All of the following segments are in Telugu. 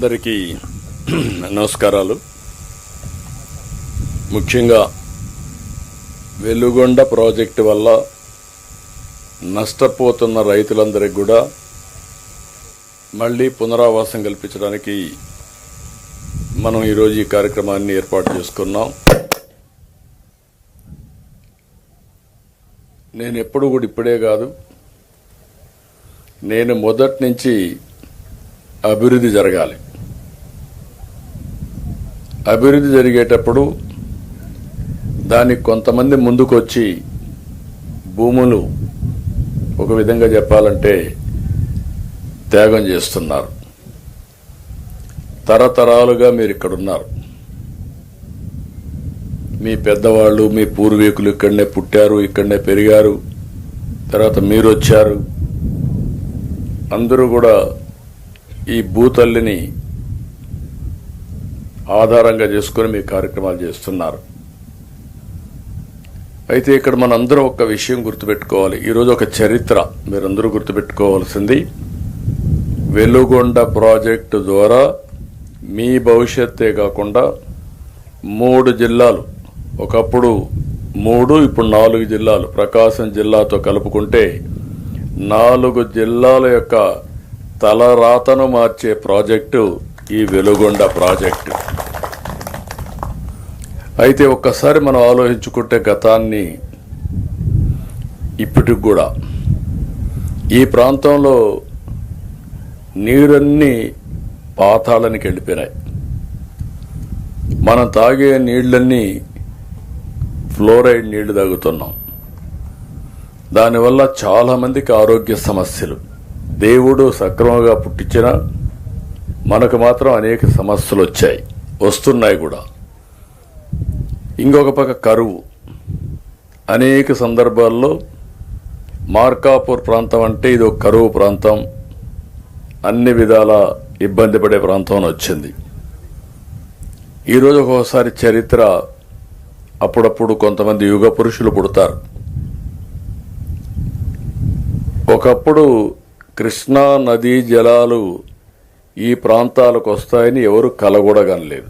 అందరికీ నమస్కారాలు. ముఖ్యంగా వెలుగొండ ప్రాజెక్టు వల్ల నష్టపోతున్న రైతులందరికీ కూడా మళ్ళీ పునరావాసం కల్పించడానికి మనం ఈరోజు ఈ కార్యక్రమాన్ని ఏర్పాటు చేసుకున్నాం. నేను ఎప్పుడు కూడా ఇప్పుడే కాదు, నేను మొదటి నుంచి అభివృద్ధి జరగాలి. అభివృద్ధి జరిగేటప్పుడు దానికి కొంతమంది ముందుకు వచ్చి భూములు ఒక విధంగా చెప్పాలంటే త్యాగం చేస్తున్నారు. తరతరాలుగా మీరు ఇక్కడున్నారు. మీ పెద్దవాళ్ళు, మీ పూర్వీకులు ఇక్కడనే పుట్టారు, ఇక్కడనే పెరిగారు. తర్వాత మీరు వచ్చారు. అందరూ కూడా ఈ భూతల్లిని ఆధారంగా చేసుకుని మీ కార్యక్రమాలు చేస్తున్నారు. అయితే ఇక్కడ మనందరం ఒక విషయం గుర్తుపెట్టుకోవాలి. ఈరోజు ఒక చరిత్ర మీరందరూ గుర్తుపెట్టుకోవాల్సింది, వెలుగొండ ప్రాజెక్టు ద్వారా మీ భవిష్యత్తే కాకుండా 3 జిల్లాలు, ఒకప్పుడు 3 ఇప్పుడు 4 జిల్లాలు, ప్రకాశం జిల్లాతో కలుపుకుంటే 4 జిల్లాల యొక్క తలరాతను మార్చే ప్రాజెక్టు ఈ వెలుగొండ ప్రాజెక్టు. అయితే ఒక్కసారి మనం ఆలోచించుకుంటే గతాన్ని ఇప్పటికి కూడా ఈ ప్రాంతంలో నీరన్నీ పాతాళానికి వెళ్ళిపోయినాయి. మనం తాగే నీళ్లన్నీ ఫ్లోరైడ్ నీళ్లు తాగుతున్నాం. దానివల్ల చాలా మందికి ఆరోగ్య సమస్యలు, దేవుడు సక్రమంగా పుట్టించిన మనకు మాత్రం అనేక సమస్యలు వచ్చాయి, వస్తున్నాయి కూడా. ఇంకొక పక్క కరువు. అనేక సందర్భాల్లో మార్కాపూర్ ప్రాంతం అంటే ఇది ఒక కరువు ప్రాంతం, అన్ని విధాల ఇబ్బంది పడే ప్రాంతం వచ్చింది. ఈరోజు ఒక్కోసారి చరిత్ర, అప్పుడప్పుడు కొంతమంది యుగ పురుషులు పుడతారు. ఒకప్పుడు కృష్ణా నదీ జలాలు ఈ ప్రాంతాలకు వస్తాయని ఎవరు కలగూడగనలేదు.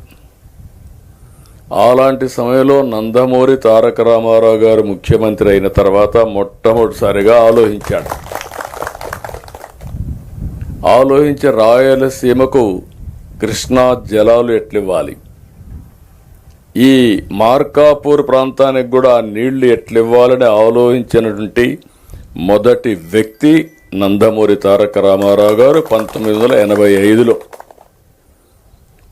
అలాంటి సమయంలో నందమూరి తారక రామారావు గారు ముఖ్యమంత్రి అయిన తర్వాత మొట్టమొదటిసారిగా ఆలోచించి రాయలసీమకు కృష్ణా జలాలు ఎట్లివ్వాలి, ఈ మార్కాపూర్ ప్రాంతానికి కూడా నీళ్లు ఎట్లివ్వాలని ఆలోచించినటువంటి మొదటి వ్యక్తి నందమూరి తారక రామారావు గారు 1985లో.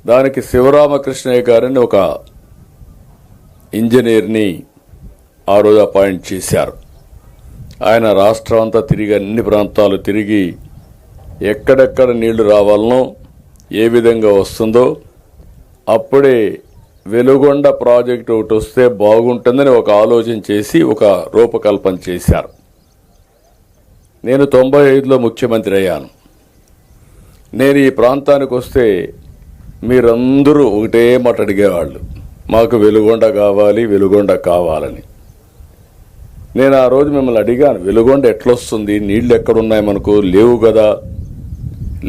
దానికి శివరామకృష్ణయ్య గారిని ఒక ఇంజనీర్ని ఆ రోజు అపాయింట్ చేశారు. ఆయన రాష్ట్రం అంతా తిరిగి, అన్ని ప్రాంతాలు తిరిగి ఎక్కడెక్కడ నీళ్లు రావాలనో, ఏ విధంగా వస్తుందో, అప్పుడే వెలుగొండ ప్రాజెక్టు ఒకటి వస్తే బాగుంటుందని ఒక ఆలోచన చేసి ఒక రూపకల్పన చేశారు. నేను 95లో ముఖ్యమంత్రి అయ్యాను. నేను ఈ ప్రాంతానికి వస్తే మీరందరూ ఒకటే మాట అడిగేవాళ్ళు, మాకు వెలుగొండ కావాలి, వెలుగొండ కావాలని. నేను ఆ రోజు మిమ్మల్ని అడిగాను, వెలుగొండ ఎట్లొస్తుంది, నీళ్లు ఎక్కడున్నాయి, మనకు లేవు కదా,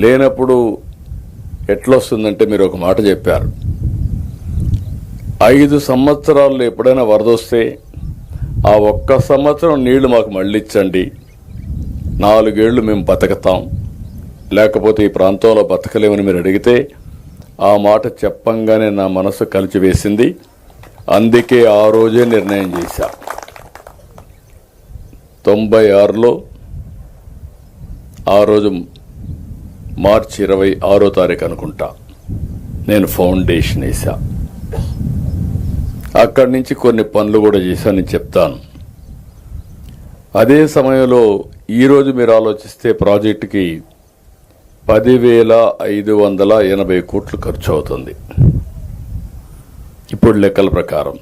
లేనప్పుడు ఎట్లొస్తుందంటే మీరు ఒక మాట చెప్పారు, 5 సంవత్సరాల్లో ఎప్పుడైనా వరద వస్తే ఆ ఒక్క సంవత్సరం నీళ్లు మాకు మళ్ళించండి, 4 ఏళ్లు మేము బతకతాం, లేకపోతే ఈ ప్రాంతంలో బతకలేమని మీరు అడిగితే, ఆ మాట చెప్పంగానే నా మనసు కలిచివేసింది. అందుకే ఆ రోజే నిర్ణయం చేశా. 96లో ఆ రోజు మార్చి 26వ తారీఖు అనుకుంటా నేను ఫౌండేషన్ వేసా. అక్కడి నుంచి కొన్ని పనులు కూడా చేశానని చెప్తాను. అదే సమయంలో ఈరోజు మీరు ఆలోచిస్తే ప్రాజెక్టుకి 10,580 కోట్లు ఖర్చు అవుతుంది ఇప్పుడు లెక్కల ప్రకారం.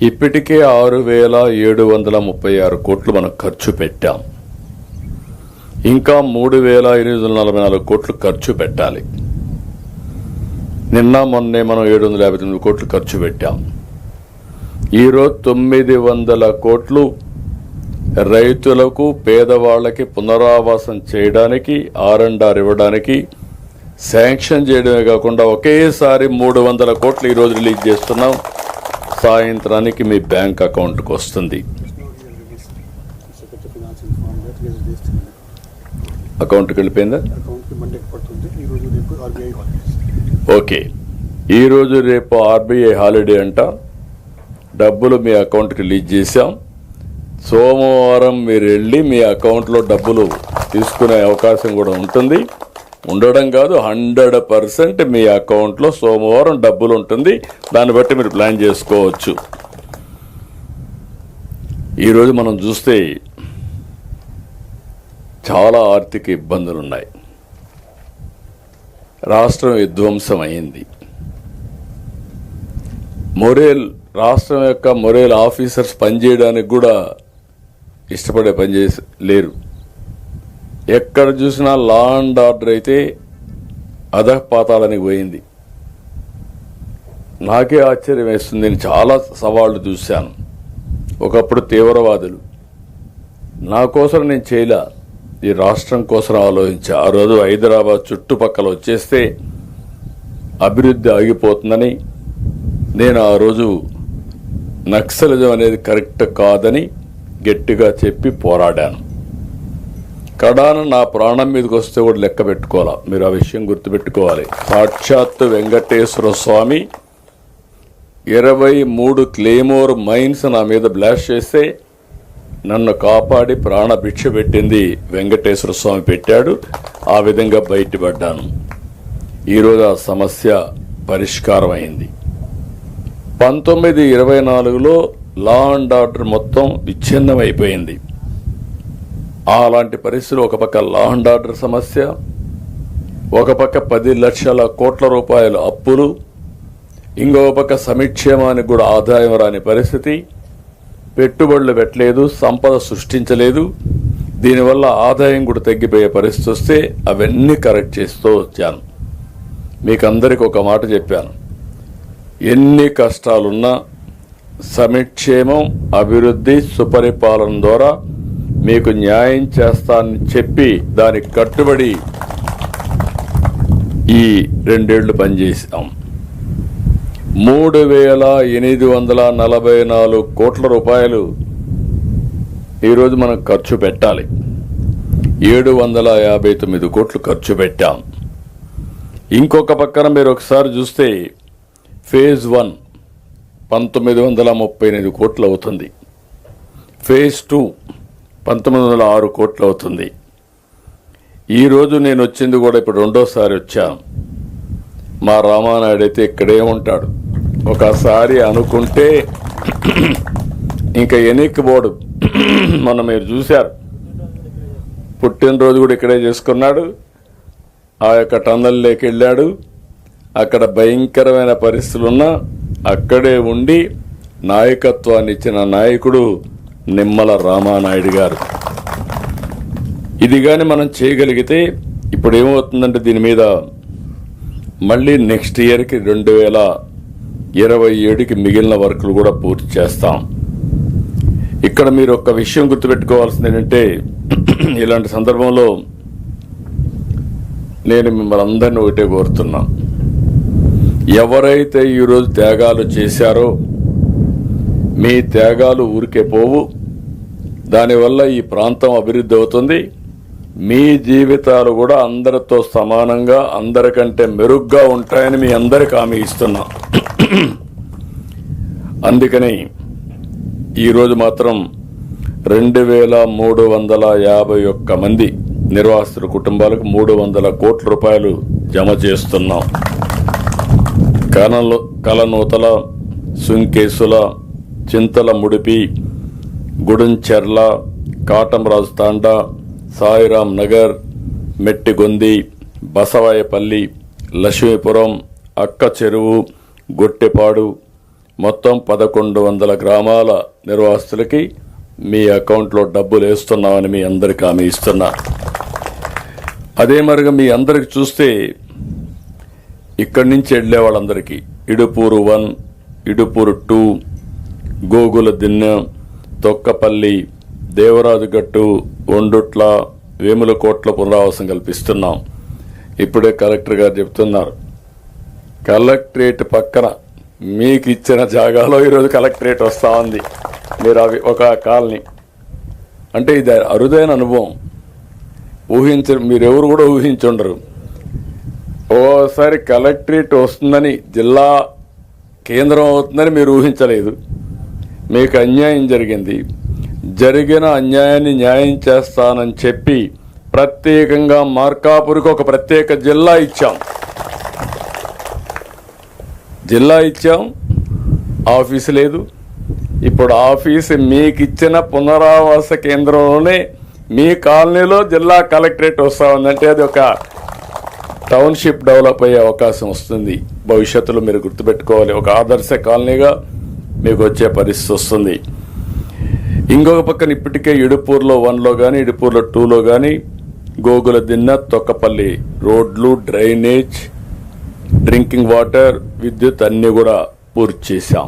ఇప్పటికే 6,736 కోట్లు మనం ఖర్చు పెట్టాం. ఇంకా 3,844 కోట్లు ఖర్చు పెట్టాలి. నిన్న మొన్నే మనం 759 కోట్లు ఖర్చు పెట్టాం. ఈరోజు 900 కోట్లు రైతులకు, పేదవాళ్లకి పునరావాసం చేయడానికి, R&R ఇవ్వడానికి శాంక్షన్ చేయడమే కాకుండా ఒకేసారి 300 కోట్లు ఈరోజు రిలీజ్ చేస్తున్నాం. సాయంత్రానికి మీ బ్యాంక్ అకౌంట్కి వస్తుంది. అకౌంట్కి వెళ్ళిపోయిందా? ఓకే, ఈరోజు రేపు ఆర్బీఐ హాలిడే అంట. డబ్బులు మీ అకౌంట్కి రిలీజ్ చేశాం. సోమవారం మీరు వెళ్ళి మీ అకౌంట్లో డబ్బులు తీసుకునే అవకాశం కూడా ఉంటుంది. ఉండడం కాదు, 100% మీ అకౌంట్లో సోమవారం డబ్బులు ఉంటుంది. దాన్ని బట్టి మీరు ప్లాన్ చేసుకోవచ్చు. ఈరోజు మనం చూస్తే చాలా ఆర్థిక ఇబ్బందులు ఉన్నాయి. రాష్ట్రం విధ్వంసం అయింది. రాష్ట్రం యొక్క మొరేల్ ఆఫీసర్స్ పనిచేయడానికి కూడా ఇష్టపడే పనిచేసి లేరు. ఎక్కడ చూసినా లా అండ్ ఆర్డర్ అయితే అధపాతాళానికి పోయింది. నాకే ఆశ్చర్యం వేస్తుంది. నేను చాలా సవాళ్లు చూశాను. ఒకప్పుడు తీవ్రవాదులు, నా కోసం నేను చేయలే, ఈ రాష్ట్రం కోసం ఆలోచించా. ఆ రోజు హైదరాబాద్ చుట్టుపక్కల వచ్చేస్తే అభివృద్ధి ఆగిపోతుందని నేను ఆ రోజు నక్సలిజం అనేది కరెక్ట్ కాదని గట్టిగా చెప్పి పోరాడాను. కడాన నా ప్రాణం మీదకి వస్తే కూడా లెక్క పెట్టుకోవాలా. మీరు ఆ విషయం గుర్తుపెట్టుకోవాలి. సాక్షాత్తు వెంకటేశ్వర స్వామి 23 క్లేమోర్ మైన్స్ నా మీద బ్లాస్ట్ చేస్తే నన్ను కాపాడి ప్రాణభిక్ష పెట్టింది వెంకటేశ్వర స్వామి పెట్టాడు. ఆ విధంగా బయటపడ్డాను. ఈరోజు ఆ సమస్య పరిష్కారం అయింది. 1924లో లా అండ్ ఆర్డర్ మొత్తం విచ్ఛిన్నం అయిపోయింది. అలాంటి పరిస్థితులు, ఒక పక్క లా అండ్ ఆర్డర్ సమస్య, ఒక పక్క 10 లక్షల కోట్ల రూపాయల అప్పులు, ఇంకో పక్క సంక్షేమానికి కూడా ఆదాయం రాని పరిస్థితి. పెట్టుబడులు పెట్టలేదు, సంపద సృష్టించలేదు. దీనివల్ల ఆదాయం కూడా తగ్గిపోయే పరిస్థితి వస్తే అవన్నీ కరెక్ట్ చేస్తూ వచ్చాను. మీకందరికి ఒక మాట చెప్పాను. ఎన్ని కష్టాలున్నా సంక్షేమం, అభివృద్ధి, సుపరిపాలన ద్వారా మీకు న్యాయం చేస్తానని చెప్పి దానికి కట్టుబడి ఈ 2 ఏళ్లు పనిచేసాం. 3844 కోట్ల రూపాయలు ఈరోజు మనం ఖర్చు పెట్టాలి. 759 కోట్లు ఖర్చు పెట్టాం. ఇంకొక పక్కన మీరు ఒకసారి చూస్తే ఫేజ్ 1 1938 కోట్లు అవుతుంది. ఫేజ్ 2 1906 కోట్లు అవుతుంది. ఈరోజు నేను వచ్చింది కూడా ఇప్పుడు రెండోసారి వచ్చాను. మా రామానాయుడు అయితే ఇక్కడే ఉంటాడు. ఒకసారి అనుకుంటే ఇంకా ఎన్నికబోడు. మొన్న మీరు చూశారు, పుట్టినరోజు కూడా ఇక్కడే చేసుకున్నాడు. ఆ యొక్క టన్నల్లోకి వెళ్ళాడు. అక్కడ భయంకరమైన పరిస్థితులున్నా అక్కడే ఉండి నాయకత్వాన్ని ఇచ్చిన నాయకుడు నిమ్మల రామానాయుడు గారు. ఇది కానీ మనం చేయగలిగితే ఇప్పుడు ఏమవుతుందంటే దీని మీద మళ్ళీ నెక్స్ట్ ఇయర్కి 2027కి మిగిలిన వర్కులు కూడా పూర్తి చేస్తాం. ఇక్కడ మీరు ఒక విషయం గుర్తుపెట్టుకోవాల్సింది ఏంటంటే, ఇలాంటి సందర్భంలో నేను మిమ్మల్ని అందరినీ ఒకటే కోరుతున్నా. ఎవరైతే ఈరోజు త్యాగాలు చేశారో మీ త్యాగాలు ఊరికే పోవు. దానివల్ల ఈ ప్రాంతం అభివృద్ధి అవుతుంది. మీ జీవితాలు కూడా అందరితో సమానంగా, అందరికంటే మెరుగ్గా ఉంటాయని మీ అందరికి హామీ ఇస్తున్నా. అందుకని ఈరోజు మాత్రం 2351 మంది నిర్వాసితుల కుటుంబాలకు 300 కోట్ల రూపాయలు జమ చేస్తున్నాం. కలనూతల, సుంకేసుల, చింతల ముడిపి, గుడుంచెర్ల, కాటంరాజు తాండా, సాయిరాం నగర్, మెట్టిగొంది, బసవాయపల్లి, లక్ష్మీపురం, అక్క చెరువు, గొట్టెపాడు మొత్తం 1100 గ్రామాల నిర్వాసితులకి మీ అకౌంట్లో డబ్బులు వేస్తున్నామని మీ అందరికి హామీ ఇస్తున్నా. అదే మరిగా మీ అందరికి చూస్తే ఇక్కడి నుంచి వెళ్లే వాళ్ళందరికీ ఇడుపూరు 1, ఇడుపూరు 2, గోగుల దిన్నె, తొక్కపల్లి, దేవరాజుగట్టు, ఒండుట్ల, వేములకోట్ల పునరావాసం కల్పిస్తున్నాం. ఇప్పుడే కలెక్టర్ గారు చెప్తున్నారు, కలెక్టరేట్ పక్కన మీకు ఇచ్చిన జాగాలో ఈరోజు కలెక్టరేట్ వస్తూ ఉంది. మీరు అవి ఒక కాలనీ అంటే ఇది అరుదైన అనుభవం. మీరెవరు కూడా ఊహించుండరు. ఓసారి కలెక్టరేట్ వస్తుందని, జిల్లా కేంద్రం అవుతుందని మీరు ఊహించలేదు. మీకు అన్యాయం జరిగింది. జరిగిన అన్యాయాన్ని న్యాయం చేస్తానని చెప్పి ప్రత్యేకంగా మార్కాపురికి ఒక ప్రత్యేక జిల్లా ఇచ్చాం. ఆఫీసు లేదు. ఇప్పుడు ఆఫీసు మీకు ఇచ్చిన పునరావాస కేంద్రంలోనే మీ కాలనీలో జిల్లా కలెక్టరేట్ వస్తా ఉందంటే అది ఒక టౌన్షిప్ డెవలప్ అయ్యే అవకాశం వస్తుంది. భవిష్యత్తులో మీరు గుర్తుపెట్టుకోవాలి, ఒక ఆదర్శ కాలనీగా మీకు వచ్చే పరిస్థితి వస్తుంది. ఇంకొక పక్కన ఇప్పటికే ఇడుపూర్లో 1లో కానీ ఇడుపూర్లో 2లో కానీ గోగుల దిన్న, తొక్కపల్లి రోడ్లు, డ్రైనేజ్, డ్రింకింగ్ వాటర్, విద్యుత్ అన్నీ కూడా పూర్తి చేశాం.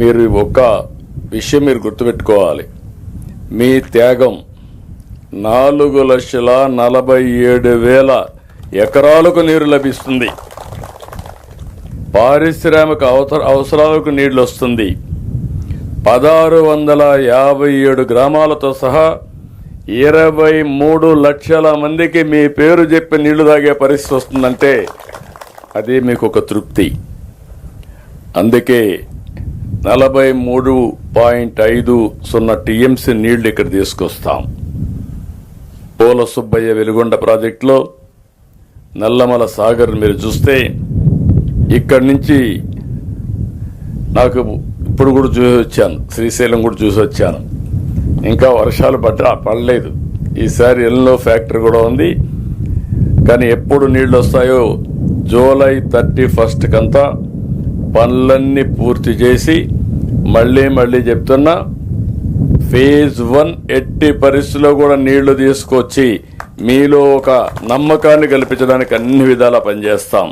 మీరు ఒక విషయం మీరు గుర్తుపెట్టుకోవాలి, మీ త్యాగం 4,47,000 ఎకరాలకు నీరు లభిస్తుంది. పారిశ్రామిక అవసరాలకు నీళ్లు వస్తుంది. 1,657 గ్రామాలతో సహా 23 లక్షల మందికి మీ పేరు చెప్పి నీళ్లు తాగే పరిస్థితి వస్తుందంటే అది మీకు ఒక తృప్తి. అందుకే 43.50 టీఎంసీ నీళ్లు ఇక్కడ తీసుకొస్తాం. పోల సుబ్బయ్య వెలుగొండ ప్రాజెక్టులో నల్లమల సాగర్ మీరు చూస్తే ఇక్కడి నుంచి నాకు ఇప్పుడు కూడా చూసి వచ్చాను, శ్రీశైలం కూడా చూసి వచ్చాను. ఇంకా వర్షాలు పడలేదు. ఈసారి ఎల్లో ఫ్యాక్టరీ కూడా ఉంది. కానీ ఎప్పుడు నీళ్లు వస్తాయో జూలై 31 కంతా పనులన్నీ పూర్తి చేసి మళ్ళీ చెప్తున్నా, ఫేజ్ 1 ఎట్టి పరిస్థితుల్లో కూడా నీళ్లు తీసుకొచ్చి మీలో ఒక నమ్మకాన్ని కల్పించడానికి అన్ని విధాలా పనిచేస్తాం.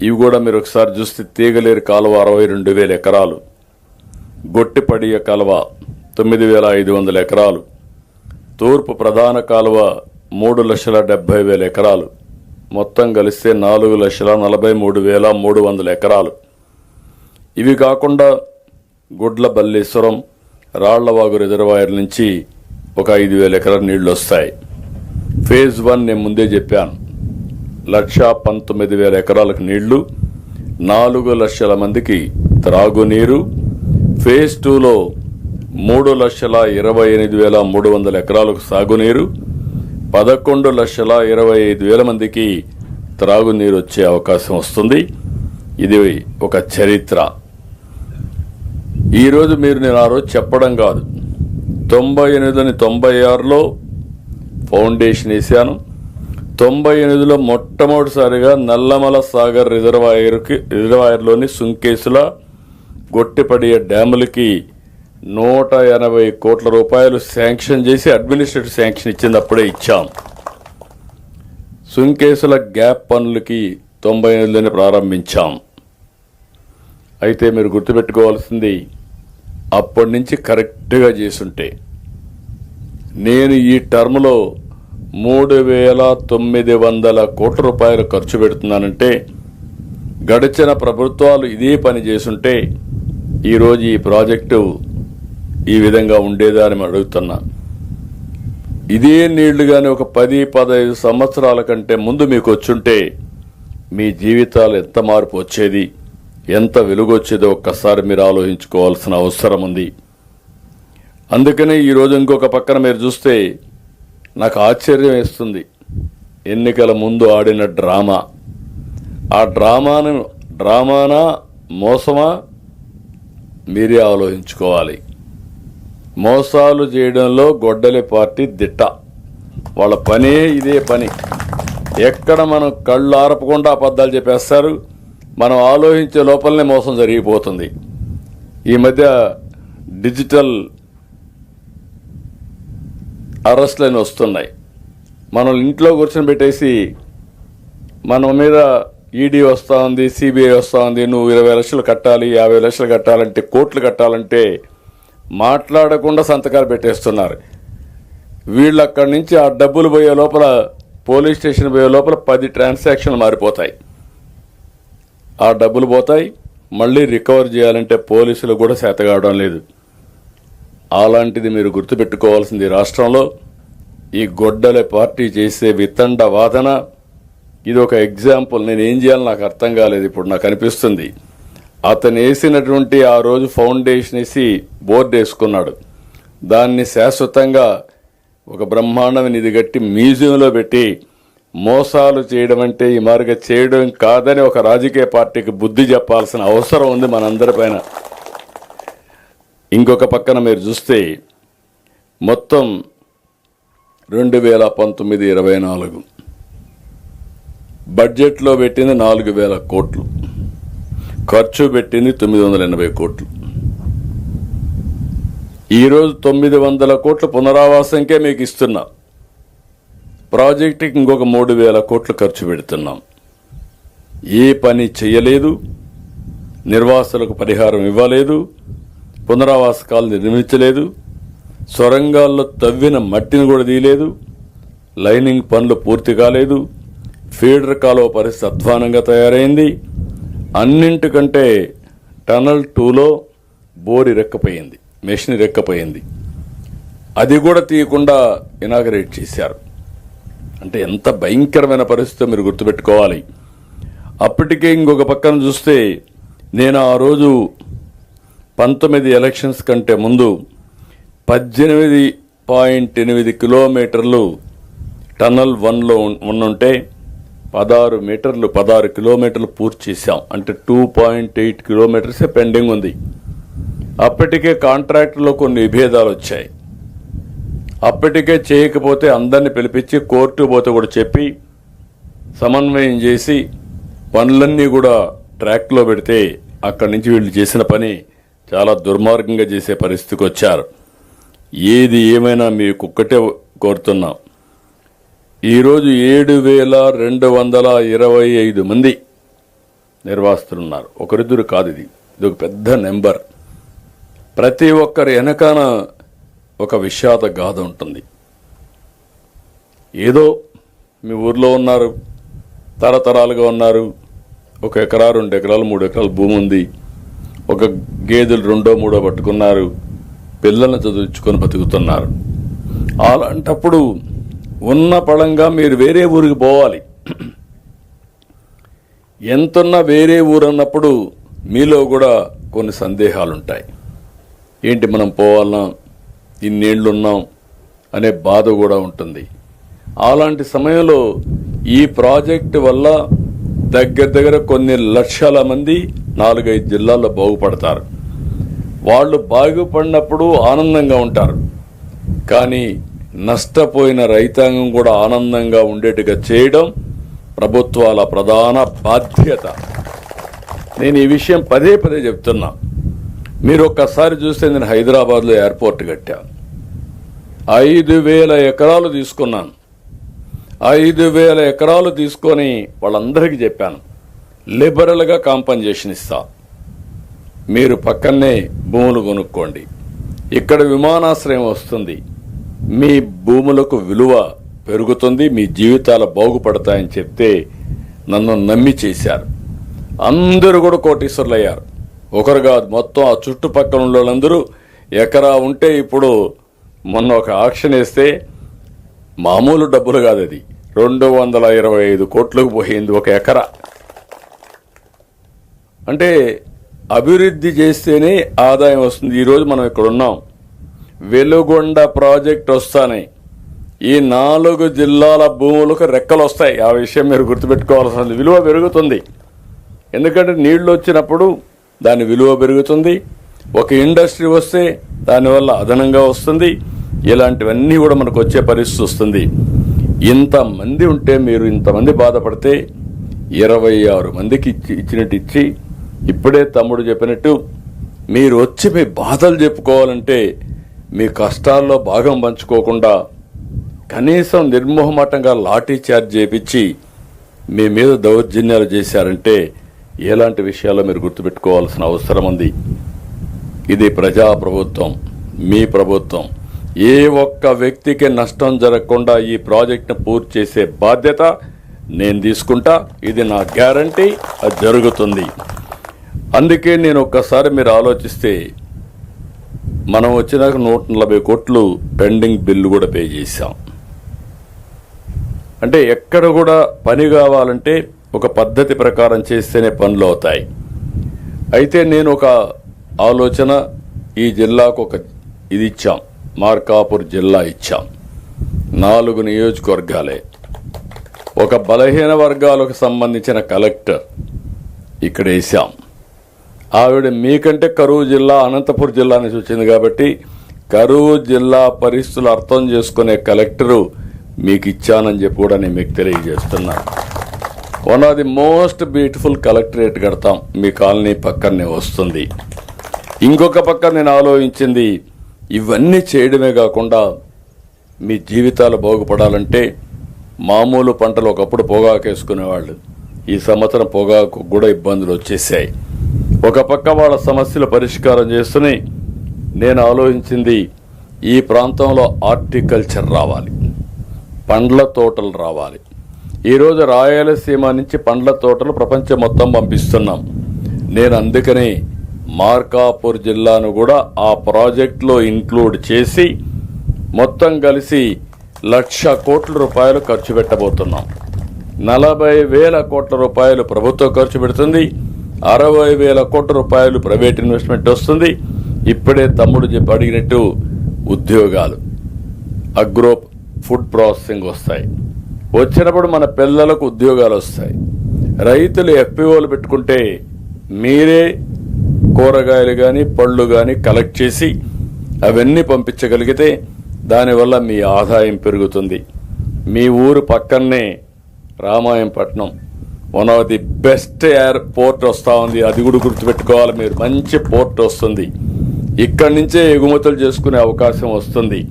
ఇవి కూడా మీరు ఒకసారి చూస్తే తీగలేరు కాలువ 62,000 ఎకరాలు, గొట్టిపడియ కాలువ 9,500 ఎకరాలు, తూర్పు ప్రధాన కాలువ 3,70,000 ఎకరాలు, మొత్తం కలిస్తే 4,43,300 ఎకరాలు. ఇవి కాకుండా గుడ్ల బల్లేశ్వరం, రాళ్లవాగు రిజర్వాయర్ నుంచి ఒక 5,000 ఎకరాల నీళ్లు వస్తాయి. ఫేజ్ 1 నేను ముందే చెప్పాను, 1,19,000 ఎకరాలకు నీళ్లు, 4 లక్షల మందికి త్రాగునీరు. ఫేజ్ 2లో 3,28,300 ఎకరాలకు సాగునీరు, 11,25,000 మందికి త్రాగునీరు వచ్చే అవకాశం వస్తుంది. ఇది ఒక చరిత్ర. ఈరోజు నేను ఆ రోజు చెప్పడం కాదు, 98-96లో ఫౌండేషన్ వేశాను. 98లో మొట్టమొదటిసారిగా నల్లమల సాగర్ రిజర్వాయర్లోని సుంకేసుల, గొట్టిపడియ డ్యాములకి 180 కోట్ల రూపాయలు శాంక్షన్ చేసి అడ్మినిస్ట్రేటివ్ శాంక్షన్ ఇచ్చింది అప్పుడే ఇచ్చాం. సుంకేసుల గ్యాప్ పనులకి 98లోనే ప్రారంభించాం. అయితే మీరు గుర్తుపెట్టుకోవాల్సింది, అప్పటి నుంచి కరెక్ట్గా చేసుంటే నేను ఈ టర్మ్లో 3,900 కోట్ల రూపాయలు ఖర్చు పెడుతున్నానంటే గడిచిన ప్రభుత్వాలు ఇదే పని చేసుంటే ఈరోజు ఈ ప్రాజెక్టు ఈ విధంగా ఉండేదా అని అడుగుతున్నా. ఇదే నీళ్లు కానీ ఒక 10-15 సంవత్సరాల కంటే ముందు మీకు వచ్చుంటే మీ జీవితాలు ఎంత మార్పు వచ్చేది, ఎంత వెలుగు వచ్చేదో ఒక్కసారి మీరు ఆలోచించుకోవాల్సిన అవసరం ఉంది. అందుకనే ఈరోజు ఇంకొక పక్కన మీరు చూస్తే నాకు ఆశ్చర్యం వేస్తుంది. ఎన్నికల ముందు ఆడిన డ్రామా, ఆ డ్రామానా మోసమా మీరే ఆలోచించుకోవాలి. మోసాలు చేయడంలో గొడ్డలి పార్టీ దిట్ట. వాళ్ళ పనే ఇదే పని. ఎక్కడ మనం కళ్ళు ఆరపకుండా అబద్ధాలు చెప్పేస్తారు, మనం ఆలోచించే లోపలనే మోసం జరిగిపోతుంది. ఈ మధ్య డిజిటల్ అరెస్ట్లని వస్తున్నాయి. మనం ఇంట్లో కూర్చొని పెట్టేసి మన మీద ఈడీ వస్తూ ఉంది, సిబిఐ వస్తూ ఉంది, నువ్వు 20 లక్షలు కట్టాలి, 50 లక్షలు కట్టాలంటే, కోట్లు కట్టాలంటే మాట్లాడకుండా సంతకాలు పెట్టేస్తున్నారు. వీళ్ళు అక్కడి నుంచి ఆ డబ్బులు పోయే లోపల పోలీస్ స్టేషన్ పోయే లోపల 10 ట్రాన్సాక్షన్లు మారిపోతాయి. ఆ డబ్బులు పోతాయి. మళ్ళీ రికవర్ చేయాలంటే పోలీసులు కూడా చేతగావడం లేదు. అలాంటిది మీరు గుర్తుపెట్టుకోవాల్సింది. రాష్ట్రంలో ఈ గొడ్డల పార్టీ చేసే వితండ వాదన ఇది ఒక ఎగ్జాంపుల్. నేను ఏం చేయాలో నాకు అర్థం కాలేదు. ఇప్పుడు నాకు అనిపిస్తుంది అతను వేసినటువంటి ఆ రోజు ఫౌండేషన్ వేసి బోర్డు వేసుకున్నాడు. దాన్ని శాశ్వతంగా ఒక బ్రహ్మాండమైన నిధి కట్టి మ్యూజియంలో పెట్టి మోసాలు చేయడం అంటే ఈ మార్గ చేయడం కాదని ఒక రాజకీయ పార్టీకి బుద్ధి చెప్పాల్సిన అవసరం ఉంది మనందరిపైన. ఇంకొక పక్కన మీరు చూస్తే మొత్తం 2019-24 బడ్జెట్లో పెట్టింది 4,000 కోట్లు, ఖర్చు పెట్టింది 980 కోట్లు. ఈరోజు 900 కోట్ల పునరావాసంకే మీకు ఇస్తున్నా. ప్రాజెక్టుకి ఇంకొక 3,000 కోట్లు ఖర్చు పెడుతున్నాం. ఏ పని చేయలేదు, నిర్వాసులకు పరిహారం ఇవ్వలేదు, పునరావాసకాలు నిర్మించలేదు, సొరంగాల్లో తవ్విన మట్టిని కూడా తీయలేదు, లైనింగ్ పనులు పూర్తి కాలేదు, ఫీడర్ కాలువ పరిస్థితి అధ్వానంగా తయారైంది. అన్నింటికంటే టనల్ 2లో బోర్ ఇరక్కపోయింది, మెషిన్ ఇరక్కపోయింది. అది కూడా తీయకుండా ఇనాగరేట్ చేశారు. అంటే ఎంత భయంకరమైన పరిస్థితి మీరు గుర్తుపెట్టుకోవాలి. అప్పటికే ఇంకొక పక్కన చూస్తే నేను ఆ రోజు 19 ఎలక్షన్స్ కంటే ముందు 18.8 కిలోమీటర్లు టన్నల్ 1లో ఉన్నుంటే 16 కిలోమీటర్లు పూర్తి చేశాం. అంటే 2.8 కిలోమీటర్సే పెండింగ్ ఉంది. అప్పటికే కాంట్రాక్టులో కొన్ని విభేదాలు వచ్చాయి. అప్పటికే చేయకపోతే అందరిని పిలిపించి కోర్టు పోతే కూడా చెప్పి సమన్వయం చేసి పనులన్నీ కూడా ట్రాక్లో పెడితే అక్కడి నుంచి వీళ్ళు చేసిన పని చాలా దుర్మార్గంగా చేసే పరిస్థితికి వచ్చారు. ఏది ఏమైనా మీకు ఒక్కటే కోరుతున్నాం. ఈరోజు 7,225 మంది నిర్వాసితులున్నారు. ఒకరిద్దరు కాదు, ఇది ఒక పెద్ద నెంబర్. ప్రతి ఒక్కరి వెనకాన ఒక విషాద గాథ ఉంటుంది. ఏదో మీ ఊర్లో ఉన్నారు, తరతరాలుగా ఉన్నారు, 1 ఎకరా 2 ఎకరాలు 3 ఎకరాలు భూమి ఉంది, ఒక గేదెలు 2 3 పట్టుకున్నారు, పిల్లల్ని చదివించుకొని బతుకుతున్నారు. అలాంటప్పుడు ఉన్న పళంగా మీరు వేరే ఊరికి పోవాలి. ఎంతున్నా వేరే ఊరు అన్నప్పుడు మీలో కూడా కొన్ని సందేహాలుంటాయి. ఏంటి మనం పోవాలన్నా, ఇన్నేళ్లున్నాం అనే బాధ కూడా ఉంటుంది. అలాంటి సమయంలో ఈ ప్రాజెక్టు వల్ల దగ్గర కొన్ని లక్షల మంది 4-5 జిల్లాల్లో బాగుపడతారు. వాళ్ళు బాగుపడినప్పుడు ఆనందంగా ఉంటారు. కానీ నష్టపోయిన రైతాంగం కూడా ఆనందంగా ఉండేట్టుగా చేయడం ప్రభుత్వాల ప్రధాన బాధ్యత. నేను ఈ విషయం పదే చెప్తున్నా. మీరు ఒక్కసారి చూస్తే నేను హైదరాబాద్లో ఎయిర్పోర్ట్ కట్టాను. 5,000 ఎకరాలు తీసుకున్నాను. 5,000 ఎకరాలు తీసుకొని వాళ్ళందరికీ చెప్పాను, లిబరల్గా కాంపన్సేషన్ ఇస్తా, మీరు పక్కనే భూములు కొనుక్కోండి, ఇక్కడ విమానాశ్రయం వస్తుంది, మీ భూములకు విలువ పెరుగుతుంది, మీ జీవితాలు బాగుపడతాయని చెప్తే నన్ను నమ్మి చేశారు. అందరూ కూడా కోటీశ్వరులు అయ్యారు. ఒకరు కాదు, మొత్తం ఆ చుట్టుపక్కల ఉన్న వాళ్ళందరూ ఎకరా ఉంటే ఇప్పుడు మొన్న ఒక ఆక్షన్ వేస్తే మామూలు డబ్బులు కాదు, అది 225 కోట్లకు పోయింది ఒక ఎకరా. అంటే అభివృద్ధి చేస్తేనే ఆదాయం వస్తుంది. ఈరోజు మనం ఇక్కడ ఉన్నాం, వెలుగొండ ప్రాజెక్ట్ వస్తానే ఈ 4 జిల్లాల భూములకు రెక్కలు వస్తాయి. ఆ విషయం మీరు గుర్తుపెట్టుకోవాల్సింది. విలువ పెరుగుతుంది. ఎందుకంటే నీళ్లు వచ్చినప్పుడు దాని విలువ పెరుగుతుంది. ఒక ఇండస్ట్రీ వస్తే దానివల్ల అదనంగా వస్తుంది. ఇలాంటివన్నీ కూడా మనకు వచ్చే పరిస్థితి వస్తుంది. ఇంతమంది ఉంటే మీరు ఇంతమంది బాధపడితే 26 మందికి ఇచ్చినట్టు ఇచ్చి, ఇప్పుడే తమ్ముడు చెప్పినట్టు మీరు వచ్చి మీ బాధలు చెప్పుకోవాలంటే మీ కష్టాల్లో భాగం పంచుకోకుండా కనీసం నిర్మోహమాటంగా లాఠీ చార్జ్ చేయించి మీ మీద దౌర్జన్యాలు చేశారంటే ఎలాంటి విషయాల్లో మీరు గుర్తుపెట్టుకోవాల్సిన అవసరం ఉంది. ఇది ప్రజాప్రభుత్వం, మీ ప్రభుత్వం. ఏ ఒక్క వ్యక్తికి నష్టం జరగకుండా ఈ ప్రాజెక్టును పూర్తి చేసే బాధ్యత నేను తీసుకుంటా. ఇది నా గ్యారంటీ, అది జరుగుతుంది. అందుకే నేను ఒక్కసారి మీరు ఆలోచిస్తే మనం వచ్చినాక 140 కోట్లు పెండింగ్ బిల్లు కూడా పే చేశాం. అంటే ఎక్కడ కూడా పని కావాలంటే ఒక పద్ధతి ప్రకారం చేస్తేనే పనులు అవుతాయి. అయితే నేను ఒక ఆలోచన, ఈ జిల్లాకు ఒక ఇది ఇచ్చాం, మార్కాపూర్ జిల్లా ఇచ్చాం. 4 నియోజకవర్గాలే. ఒక బలహీన వర్గాలకు సంబంధించిన కలెక్టర్ ఇక్కడ వేసాం. ఆవిడ మీకంటే కరువు జిల్లా, అనంతపురం జిల్లా నుంచి వచ్చింది కాబట్టి కరువు జిల్లా పరిస్థితులు అర్థం చేసుకునే కలెక్టరు మీకు ఇచ్చానని చెప్పి కూడా నేను మీకు తెలియజేస్తున్నాను. One of the most beautiful collectorate కడతాం, మీ కాలనీ పక్కనే వస్తుంది. ఇంకొక పక్క నేను ఆలోచించింది, ఇవన్నీ చేయడమే కాకుండా మీ జీవితాలు బాగుపడాలంటే మామూలు పంటలు ఒకప్పుడు పొగాకు వేసుకునేవాళ్ళు, ఈ సంవత్సరం పొగాకు కూడా ఇబ్బందులు వచ్చేసాయి. ఒక పక్క వాళ్ళ సమస్యలు పరిష్కారం చేస్తూనే నేను ఆలోచించింది, ఈ ప్రాంతంలో హార్టికల్చర్ రావాలి, పండ్ల తోటలు రావాలి. ఈరోజు రాయలసీమ నుంచి పండ్ల తోటలు ప్రపంచం మొత్తం పంపిస్తున్నాం. నేను అందుకనే మార్కాపూర్ జిల్లాను కూడా ఆ ప్రాజెక్టులో ఇంక్లూడ్ చేసి మొత్తం కలిసి 1,00,000 కోట్ల రూపాయలు ఖర్చు పెట్టబోతున్నాం. 40,000 కోట్ల రూపాయలు ప్రభుత్వం ఖర్చు పెడుతుంది, 60,000 కోట్ల రూపాయలు ప్రైవేట్ ఇన్వెస్ట్మెంట్ వస్తుంది. ఇప్పుడే తమ్ముడు చెప్పి అడిగినట్టు ఉద్యోగాలు, అగ్రో ఫుడ్ ప్రాసెసింగ్ వస్తాయి. వచ్చినప్పుడు మన పిల్లలకు ఉద్యోగాలు వస్తాయి. రైతులు ఎఫ్పిఓలు పెట్టుకుంటే మీరే కూరగాయలు కానీ పళ్ళు కానీ కలెక్ట్ చేసి అవన్నీ పంపించగలిగితే దానివల్ల మీ ఆదాయం పెరుగుతుంది. మీ ఊరు పక్కనే Ramayampatnam one of the best airport వస్తూ ఉంది, అది కూడా గుర్తుపెట్టుకోవాలి మీరు. మంచి పోర్ట్ వస్తుంది, ఇక్కడి నుంచే ఎగుమతులు చేసుకునే అవకాశం వస్తుంది.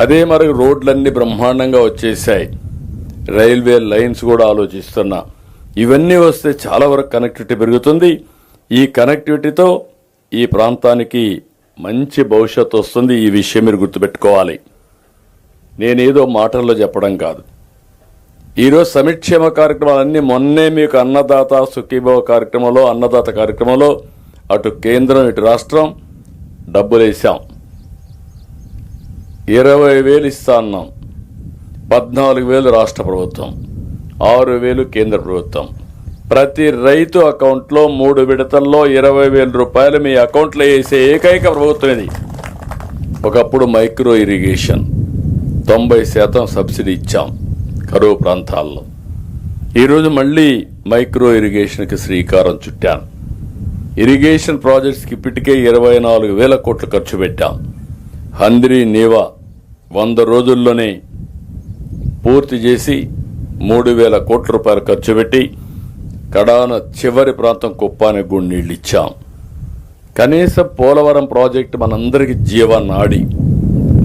అదే మరి రోడ్లన్నీ బ్రహ్మాండంగా వచ్చేసాయి, రైల్వే లైన్స్ కూడా ఆలోచిస్తున్నా. ఇవన్నీ వస్తే చాలా వరకు కనెక్టివిటీ పెరుగుతుంది. ఈ కనెక్టివిటీతో ఈ ప్రాంతానికి మంచి భవిష్యత్తు వస్తుంది. ఈ విషయం మీరు గుర్తుపెట్టుకోవాలి. నేనేదో మాటల్లో చెప్పడం కాదు. ఈరోజు సంక్షేమ కార్యక్రమాలన్నీ మొన్నే మీకు అన్నదాత సుఖీభవ కార్యక్రమంలో, అన్నదాత కార్యక్రమంలో అటు కేంద్రం ఇటు రాష్ట్రం డబ్బులు వేసాం. 20,000 ఇస్తా అన్నాం, 14,000 రాష్ట్ర ప్రభుత్వం, 6,000 కేంద్ర ప్రభుత్వం. ప్రతి రైతు అకౌంట్లో 3 విడతల్లో 20,000 రూపాయలు మీ అకౌంట్లో వేసే ఏకైక ప్రభుత్వం ఇది. ఒకప్పుడు మైక్రో ఇరిగేషన్ 90% సబ్సిడీ ఇచ్చాం కరువు ప్రాంతాల్లో. ఈరోజు మళ్ళీ మైక్రో ఇరిగేషన్కి శ్రీకారం చుట్టాను. ఇరిగేషన్ ప్రాజెక్ట్స్కి ఇప్పటికే 24,000 కోట్లు ఖర్చు పెట్టాం. హంద్రీ నీవా 100 రోజుల్లోనే పూర్తి చేసి 3,000 కోట్ల రూపాయలు ఖర్చు పెట్టి కడాన చివరి ప్రాంతం కుప్పానికి కూడా నీళ్లు ఇచ్చాం. కనీసం పోలవరం ప్రాజెక్టు మనందరికీ జీవనాడి,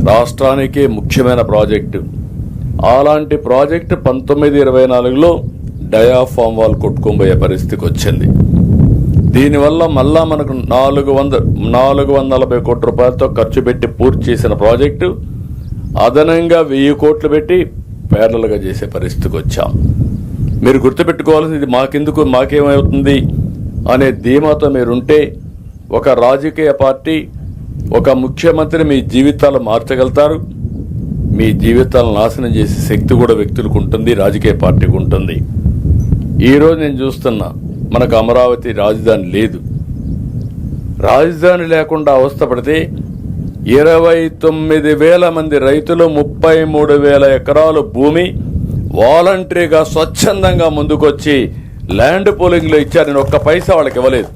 రాష్ట్రానికే ముఖ్యమైన ప్రాజెక్టు. అలాంటి ప్రాజెక్టు 1924లో డయాఫామ్ వాల్ కొట్టుకోబోయే పరిస్థితికి వచ్చింది. దీనివల్ల మళ్ళా మనకు 440 కోట్ల రూపాయలతో ఖర్చు పెట్టి పూర్తి చేసిన ప్రాజెక్టు అదనంగా 1000 కోట్లు పెట్టి పేర్లలుగా చేసే పరిస్థితికి వచ్చాం. మీరు గుర్తుపెట్టుకోవాల్సింది, ఇది మాకెందుకు, మాకేమవుతుంది అనే ధీమాతో మీరుంటే ఒక రాజకీయ పార్టీ, ఒక ముఖ్యమంత్రి మీ జీవితాలు మార్చగలుగుతారు. మీ జీవితాలను నాశనం చేసే శక్తి కూడా వ్యక్తులకు ఉంటుంది, రాజకీయ పార్టీకి ఉంటుంది. ఈరోజు నేను చూస్తున్నా, మనకు అమరావతి రాజధాని లేదు. రాజధాని లేకుండా అవస్థపడితే 29,000 మంది రైతులు 33,000 ఎకరాలు భూమి వాలంటరీగా స్వచ్ఛందంగా ముందుకొచ్చి ల్యాండ్ పూలింగ్లో ఇచ్చారు. నేను ఒక్క పైసా వాళ్ళకి ఇవ్వలేదు.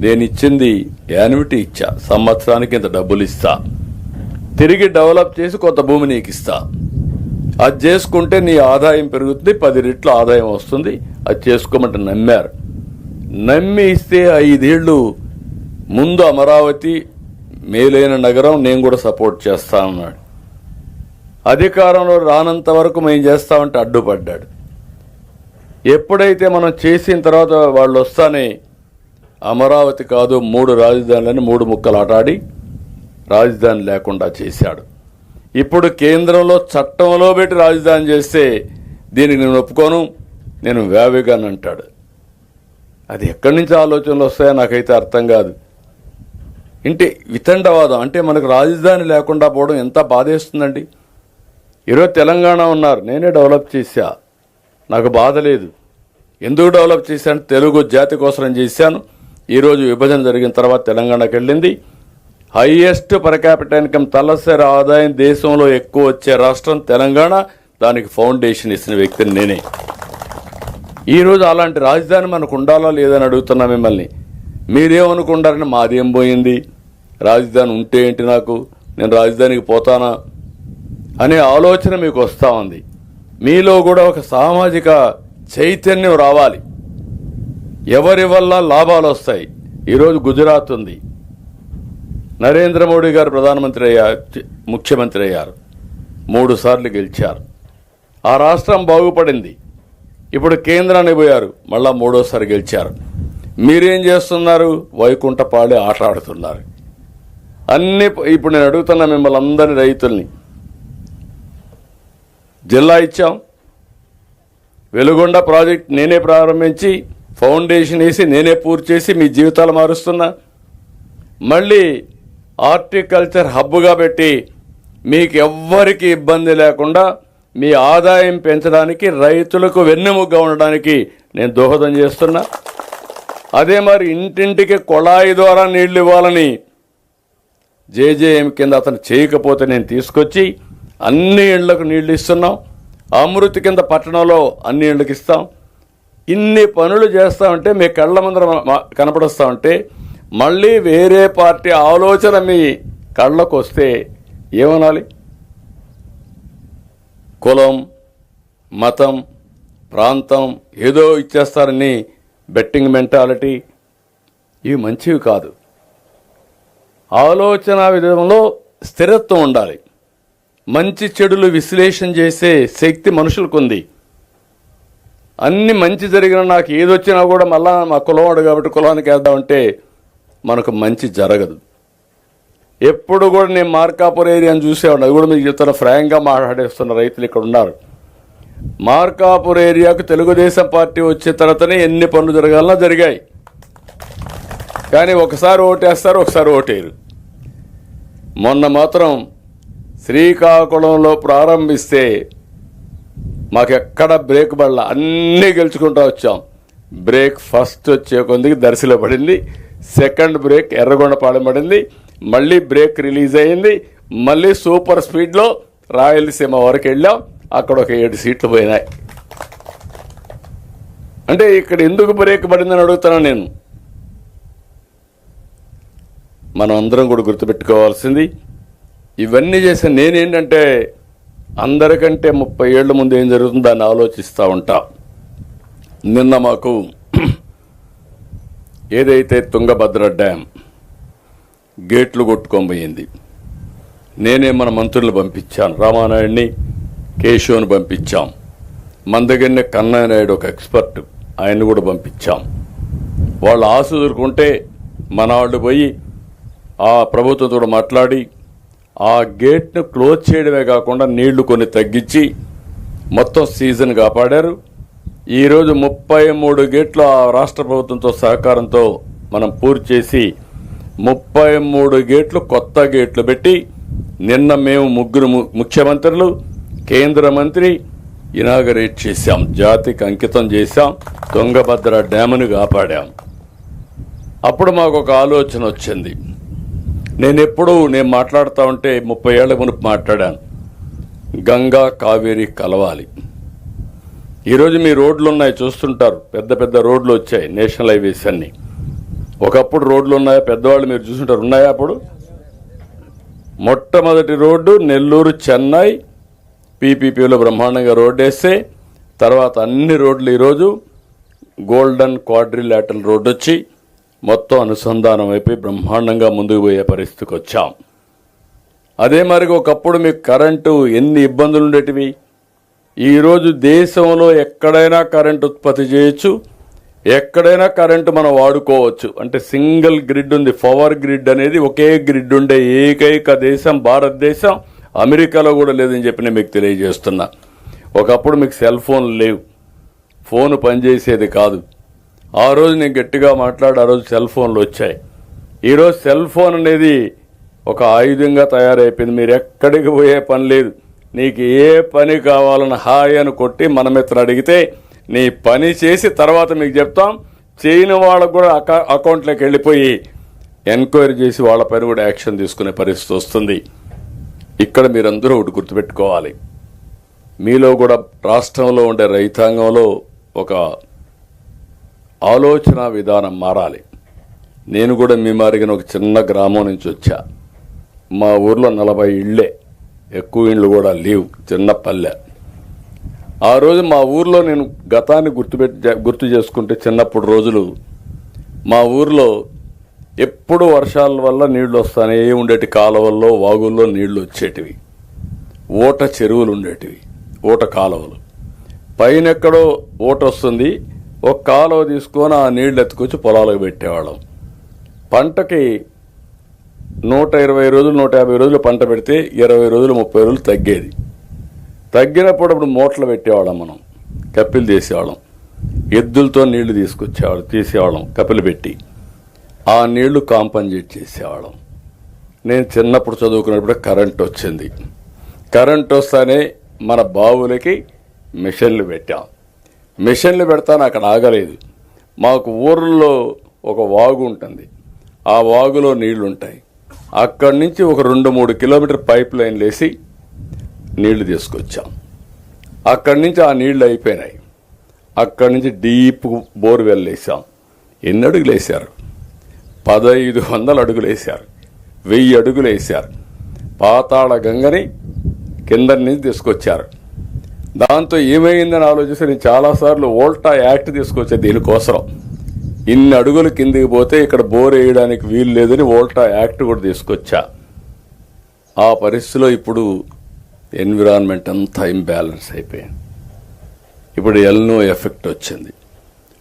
నేను ఇచ్చింది యాన్యుటీ ఇచ్చా, సంవత్సరానికి ఇంత డబ్బులు ఇస్తా, తిరిగి డెవలప్ చేసి కొంత భూమి నీకు ఇస్తా. అది చేసుకుంటే నీ ఆదాయం పెరుగుతుంది, 10 రెట్లు ఆదాయం వస్తుంది. అది చేసుకోమంటే నమ్మారు. నమ్మి ఇస్తే 5 ఏళ్లు ముందు అమరావతి మేలైన నగరం, నేను కూడా సపోర్ట్ చేస్తా అన్నాడు. అధికారంలో రానంత వరకు మేము చేస్తామంటే అడ్డుపడ్డాడు. ఎప్పుడైతే మనం చేసిన తర్వాత వాళ్ళు వస్తానే అమరావతి కాదు 3 రాజధానులని 3 ముక్కలు ఆటాడి రాజధాని లేకుండా చేశాడు. ఇప్పుడు కేంద్రంలో చట్టంలో పెట్టి రాజధాని చేస్తే దీనికి నేను ఒప్పుకోను, నేను వేవేగాను అంటాడు. అది ఎక్కడి నుంచి ఆలోచనలు వస్తాయో నాకైతే అర్థం కాదు. ఇంటే వితండవాదం అంటే మనకు రాజధాని లేకుండా పోవడం ఎంత బాధేస్తుందండి. ఈరోజు తెలంగాణ ఉన్నారు, నేనే డెవలప్ చేశా, నాకు బాధ లేదు. ఎందుకు డెవలప్ చేశాను? తెలుగు జాతి కోసం చేశాను. ఈరోజు విభజన జరిగిన తర్వాత తెలంగాణకు వెళ్ళింది. హైయెస్ట్ పర్ క్యాపిటల్ ఇన్కమ్ తలసరి ఆదాయం దేశంలో ఎక్కువ వచ్చే రాష్ట్రం తెలంగాణ. దానికి ఫౌండేషన్ ఇచ్చిన వ్యక్తిని నేనే. ఈరోజు అలాంటి రాజధాని మనకు ఉండాలా లేదని అడుగుతున్నా మిమ్మల్ని. మీరేమనుకుంటారని మాదేం పోయింది, రాజధాని ఉంటే ఏంటి, నాకు నేను రాజధానికి పోతానా అనే ఆలోచన మీకు వస్తూ ఉంది. మీలో కూడా ఒక సామాజిక చైతన్యం రావాలి. ఎవరి వల్ల లాభాలు వస్తాయి. ఈరోజు గుజరాత్ ఉంది, నరేంద్ర మోడీ గారు ప్రధానమంత్రి అయ్యారు, ముఖ్యమంత్రి అయ్యారు, 3 సార్లు గెలిచారు. ఆ రాష్ట్రం బాగుపడింది. ఇప్పుడు కేంద్రానికి పోయారు, మళ్ళా 3వ సారి గెలిచారు. మీరేం చేస్తున్నారు? వైకుంఠపాళి ఆట ఆడుతున్నారు. అన్ని ఇప్పుడు నేను అడుగుతున్నా మిమ్మల్ని అందరినీ, రైతుల్ని. జిల్లా ఇచ్చాం, వెలుగొండ ప్రాజెక్ట్ నేనే ప్రారంభించి ఫౌండేషన్ వేసి నేనే పూర్తి చేసి మీ జీవితాలు మారుస్తున్నా. మళ్ళీ హార్టికల్చర్ హబ్గా పెట్టి మీకు ఎవ్వరికి ఇబ్బంది లేకుండా మీ ఆదాయం పెంచడానికి, రైతులకు వెన్నెముగ్గా ఉండడానికి నేను దోహదం చేస్తున్నా. అదే మరి ఇంటింటికి కొళాయి ద్వారా నీళ్లు ఇవ్వాలని జేజేఎం కింద అతను చేయకపోతే నేను తీసుకొచ్చి అన్ని ఇళ్లకు నీళ్లు ఇస్తున్నాం. అమృతి కింద పట్టణంలో అన్ని ఇళ్లకు ఇస్తాం. ఇన్ని పనులు చేస్తామంటే మీ కళ్ళ ముందర కనపడుస్తామంటే మళ్ళీ వేరే పార్టీ ఆలోచన మీ కళ్ళకు వస్తే ఏమనాలి? కులం, మతం, ప్రాంతం ఏదో ఇచ్చేస్తారని బెట్టింగ్ మెంటాలిటీ, ఇవి మంచివి కాదు. ఆలోచన విధానంలో స్థిరత్వం ఉండాలి. మంచి చెడులు విశ్లేషణ చేసే శక్తి మనుషులకు ఉంది. అన్ని మంచి జరిగిన నాకు ఏదొచ్చినా కూడా మళ్ళా మా కులవాడు కాబట్టి కులానికి వేద్దామంటే మనకు మంచి జరగదు. ఎప్పుడు కూడా నేను మార్కాపూర్ ఏరియాను చూసేవాడు. అది కూడా మీకు చెప్తాను, ఫ్రాంక్గా మాట్లాడేస్తున్న రైతులు ఇక్కడ ఉన్నారు. మార్కాపూర్ ఏరియాకు తెలుగుదేశం పార్టీ వచ్చే తర్వాతనే ఎన్ని పనులు జరగాలన్నా జరిగాయి. కానీ ఒకసారి ఓటేస్తారు, ఒకసారి ఓటేరు. మొన్న మాత్రం శ్రీకాకుళంలో ప్రారంభిస్తే మాకెక్కడ బ్రేక్ పడలా, అన్నీ గెలుచుకుంటూ వచ్చాం. బ్రేక్ ఫస్ట్ వచ్చే కొద్దికి దర్శిలో పడింది, సెకండ్ బ్రేక్ ఎర్రగొండపాలెం పడింది, మళ్ళీ బ్రేక్ రిలీజ్ అయింది. మళ్ళీ సూపర్ స్పీడ్లో రాయలసీమ వరకు వెళ్ళాం, అక్కడ ఒక 7 సీట్లు పోయినాయి. అంటే ఇక్కడ ఎందుకు బ్రేక్ పడిందని అడుగుతున్నాను నేను. మనం అందరం కూడా గుర్తుపెట్టుకోవాల్సింది, ఇవన్నీ చేసిన నేనేంటంటే అందరికంటే 30 ఏళ్ల ముందు ఏం జరుగుతుందో దాన్ని ఆలోచిస్తూ ఉంటా. నిన్న మాకు ఏదైతే తుంగభద్ర డ్యామ్ గేట్లు కొట్టుకొని పోయింది, నేనే మన మంత్రులు పంపించాను, రామానాయుడిని, కేశవ్ని పంపించాం, మన దగ్గరనే కన్నయ్య నాయుడు ఒక ఎక్స్పర్ట్, ఆయన్ని కూడా పంపించాం. వాళ్ళు ఆశ ఎదుర్కొంటే మన వాళ్ళు పోయి ఆ ప్రభుత్వంతో మాట్లాడి ఆ గేట్ను క్లోజ్ చేయడమే కాకుండా నీళ్లు కొన్ని తగ్గించి మొత్తం సీజన్ కాపాడారు. ఈరోజు 33 గేట్లు ఆ రాష్ట్ర ప్రభుత్వంతో సహకారంతో మనం పూర్తి చేసి 33 గేట్లు కొత్త గేట్లు పెట్టి నిన్న మేము 3 ముఖ్యమంత్రులు, కేంద్ర మంత్రి ఇనాగరేట్ చేశాం, జాతికి అంకితం చేశాం, తుంగభద్ర డ్యామును కాపాడాం. అప్పుడు మాకు ఒక ఆలోచన వచ్చింది. నేను మాట్లాడుతూ ఉంటే 30 ఏళ్ల మునుపు మాట్లాడాను, గంగా కావేరి కలవాలి. ఈరోజు మీ రోడ్లు ఉన్నాయి చూస్తుంటారు, పెద్ద పెద్ద రోడ్లు వచ్చాయి, నేషనల్ హైవేస్ అన్ని. ఒకప్పుడు రోడ్లు ఉన్నాయా పెద్దవాళ్ళు మీరు చూస్తుంటారు, ఉన్నాయా? అప్పుడు మొట్టమొదటి రోడ్డు నెల్లూరు చెన్నై పీపీపీలో బ్రహ్మాండంగా రోడ్డు వేస్తే తర్వాత అన్ని రోడ్లు ఈరోజు గోల్డెన్ క్వాడ్రిలాటరల్ రోడ్డు వచ్చి మొత్తం అనుసంధానం అయిపోయి బ్రహ్మాండంగా ముందుకు పోయే పరిస్థితికి వచ్చాం. అదే మరి ఒకప్పుడు మీకు కరెంటు ఎన్ని ఇబ్బందులు ఉండేటివి. ఈరోజు దేశంలో ఎక్కడైనా కరెంటు ఉత్పత్తి చేయొచ్చు, ఎక్కడైనా కరెంటు మనం వాడుకోవచ్చు. అంటే సింగిల్ గ్రిడ్ ఉంది. పవర్ గ్రిడ్ అనేది ఒకే గ్రిడ్ ఉండే ఏకైక దేశం భారతదేశం. అమెరికాలో కూడా లేదని చెప్పి నేను మీకు తెలియజేస్తున్నా. ఒకప్పుడు మీకు సెల్ ఫోన్ లేవు, ఫోన్ పనిచేసేది కాదు. ఆ రోజు నేను గట్టిగా మాట్లాడి ఆ రోజు సెల్ ఫోన్లు వచ్చాయి. ఈరోజు సెల్ ఫోన్ అనేది ఒక ఆయుధంగా తయారైపోయింది. మీరు ఎక్కడికి పోయే పని లేదు. నీకు ఏ పని కావాలని హాయ్ అని కొట్టి మనమిత్ర అడిగితే నీ పని చేసి తర్వాత మీకు చెప్తాం. చేయని వాళ్ళకు కూడా అకౌంట్లోకి వెళ్ళిపోయి ఎంక్వైరీ చేసి వాళ్ళ పైన కూడా యాక్షన్ తీసుకునే పరిస్థితి వస్తుంది. ఇక్కడ మీరందరూ ఒకటి గుర్తుపెట్టుకోవాలి. మీలో కూడా రాష్ట్రంలో ఉండే రైతాంగంలో ఒక ఆలోచన విధానం మారాలి. నేను కూడా మీ మారిగిన ఒక చిన్న గ్రామం నుంచి వచ్చా. మా ఊర్లో 40 ఇళ్లే, ఎక్కువ ఇళ్ళు కూడా లేవు, చిన్న పల్లె. ఆ రోజు మా ఊర్లో నేను గతాన్ని గుర్తు చేసుకుంటే చిన్నప్పుడు రోజులు మా ఊర్లో ఎప్పుడు వర్షాల వల్ల నీళ్లు వస్తానే ఉండేటి. కాలువల్లో వాగుల్లో నీళ్లు వచ్చేటివి, ఊట చెరువులు ఉండేటివి, ఊట కాలువలు. పైన ఎక్కడో ఊట వస్తుంది, ఒక కాలువ తీసుకొని ఆ నీళ్లు ఎత్తుకొచ్చి పొలాలకు పెట్టేవాళ్ళం. పంటకి 120 రోజులు 150 రోజులు పంట పెడితే 20 రోజులు 30 రోజులు తగ్గేది. తగ్గినప్పుడు అప్పుడు మూటలు పెట్టేవాళ్ళం, మనం కప్పిలు తీసేవాళ్ళం, ఎద్దులతో నీళ్లు తీసేవాళ్ళం కప్పిలు పెట్టి. ఆ నీళ్లు కాంపన్సేట్ చేసేవాళ్ళం. నేను చిన్నప్పుడు చదువుకున్నప్పుడు కరెంట్ వచ్చింది. కరెంట్ వస్తానే మన బావులకి మిషన్లు పెట్టాం. మిషన్లు పెడతాను అక్కడ ఆగలేదు. మాకు ఊర్లో ఒక వాగు ఉంటుంది, ఆ వాగులో నీళ్లు ఉంటాయి. అక్కడి నుంచి ఒక 2-3 కిలోమీటర్ పైప్ లైన్లు వేసి నీళ్లు తీసుకొచ్చాం. అక్కడి నుంచి ఆ నీళ్లు అయిపోయినాయి. అక్కడి నుంచి డీప్ బోర్వెల్ వేసాం. ఎన్ని అడుగులు వేశారు? 1500 అడుగులు వేశారు, 1000 అడుగులు వేశారు. పాతాళ గంగని కింద నుంచి తీసుకొచ్చారు. దాంతో ఏమైందని ఆలోచిస్తే నేను చాలాసార్లు వోల్టా యాక్ట్ తీసుకొచ్చా దీనికోసం. ఇన్ని అడుగులు కిందికి పోతే ఇక్కడ బోర్ వేయడానికి వీలు లేదని వోల్టా యాక్ట్ కూడా తీసుకొచ్చా. ఆ పరిస్థితిలో ఇప్పుడు ఎన్విరాన్మెంట్ అంతా ఇంబ్యాలెన్స్ అయిపోయింది. ఇప్పుడు ఎల్నో ఎఫెక్ట్ వచ్చింది.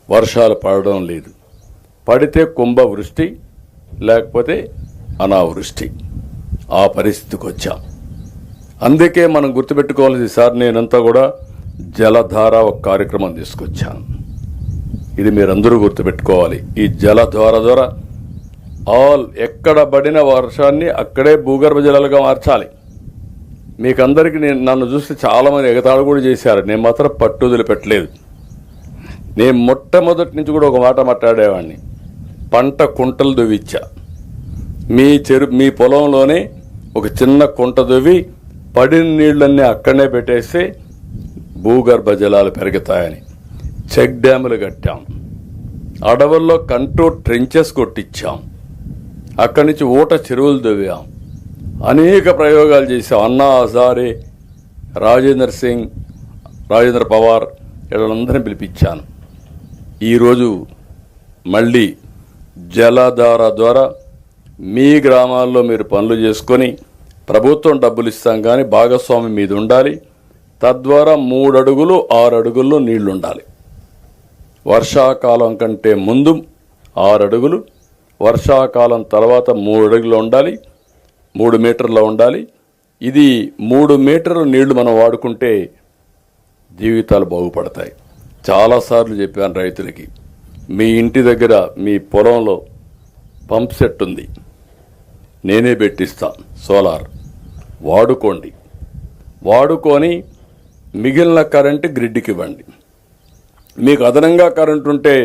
వర్షాలు పడడం లేదు, పడితే కుంభవృష్టి లేకపోతే అనావృష్టి. ఆ పరిస్థితికి వచ్చాం. అందుకే మనం గుర్తుపెట్టుకోవాల్సింది, సార్ నేనంతా కూడా జలధార ఒక కార్యక్రమం తీసుకొచ్చాను. ఇది మీరందరూ గుర్తుపెట్టుకోవాలి. ఈ జలధార ద్వారా ఎక్కడ పడిన వర్షాన్ని అక్కడే భూగర్భ జలాలుగా మార్చాలి. మీకందరికీ నన్ను చూస్తే చాలామంది ఎగతాళి కూడా చేశారు. నేను మాత్రం పట్టుదల పెట్టలేదు. నేను మొట్టమొదటి నుంచి కూడా ఒక మాట మాట్లాడేవాడిని. పంట కుంటలు దువ్విచ్చా. మీ పొలంలోనే ఒక చిన్న కుంట దువ్వి పడిన నీళ్లన్నీ అక్కడనే పెట్టేస్తే భూగర్భ జలాలు పెరుగుతాయని చెక్ డ్యాములు కట్టాం. అడవుల్లో కంట్రోల్ ట్రెంచెస్ కొట్టించాం. అక్కడి నుంచి ఊట చెరువులు దువ్వాం. అనేక ప్రయోగాలు చేశాం. అన్నా హజారే, రాజేంద్ర పవార్ వీళ్ళందరినీ పిలిపించాను. ఈరోజు మళ్ళీ జలధార ద్వారా మీ గ్రామాల్లో మీరు పనులు చేసుకొని ప్రభుత్వం డబ్బులు ఇస్తాం కానీ భాగస్వామి మీద ఉండాలి. తద్వారా 3 అడుగులు 6 అడుగుల్లో నీళ్లుండాలి. వర్షాకాలం కంటే ముందు 6 అడుగులు, వర్షాకాలం తర్వాత 3 అడుగులు ఉండాలి, 3 మీటర్ల ఉండాలి. ఇది 3 మీటర్ల నీళ్లు మనం వాడుకుంటే జీవితాలు బాగుపడతాయి. చాలాసార్లు చెప్పాను రైతులకి, మీ ఇంటి దగ్గర మీ పొలంలో పంప్ సెట్ ఉంది, నేనే పెట్టిస్తాను సోలార్, వాడుకొని మిగిలిన కరెంటు గ్రిడ్కి ఇవ్వండి. మీకు అదనంగా కరెంటు ఉంటే